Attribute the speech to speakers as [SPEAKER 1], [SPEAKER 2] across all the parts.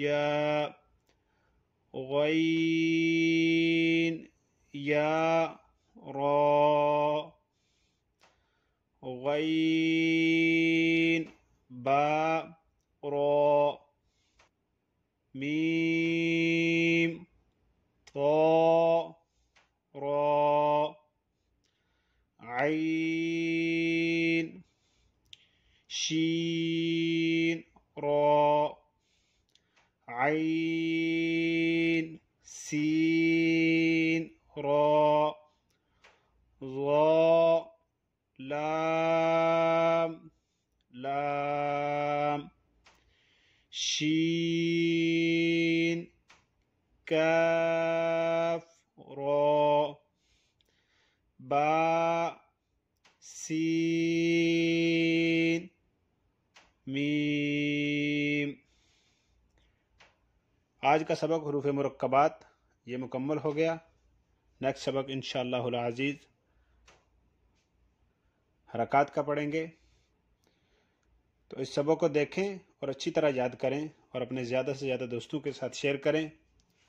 [SPEAKER 1] या, गैन या रा, गैन बा रा, मीम तो रा, ऐन शीन रा, ऐन सीन रा, ज़ा लाम लाम, शीन काफ रा, बा सीन मीम। आज का सबक हरूफ मुरक्कबात ये मुकम्मल हो गया। नेक्स्ट सबक इंशाअल्लाहुल अज़ीज़ हरकत का पढ़ेंगे। तो इस सबक को देखें और अच्छी तरह याद करें और अपने ज़्यादा से ज़्यादा दोस्तों के साथ शेयर करें।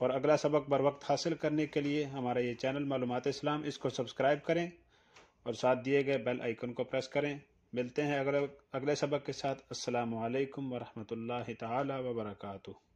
[SPEAKER 1] और अगला सबक बर वक्त हासिल करने के लिए हमारा ये चैनल मालूमात इस्लाम, इसको सब्सक्राइब करें और साथ दिए गए बेल आइकन को प्रेस करें। मिलते हैं अगले सबक के साथ। अस्सलामु अलैकुम व रहमतुल्लाहि तआला व बरकातुहू।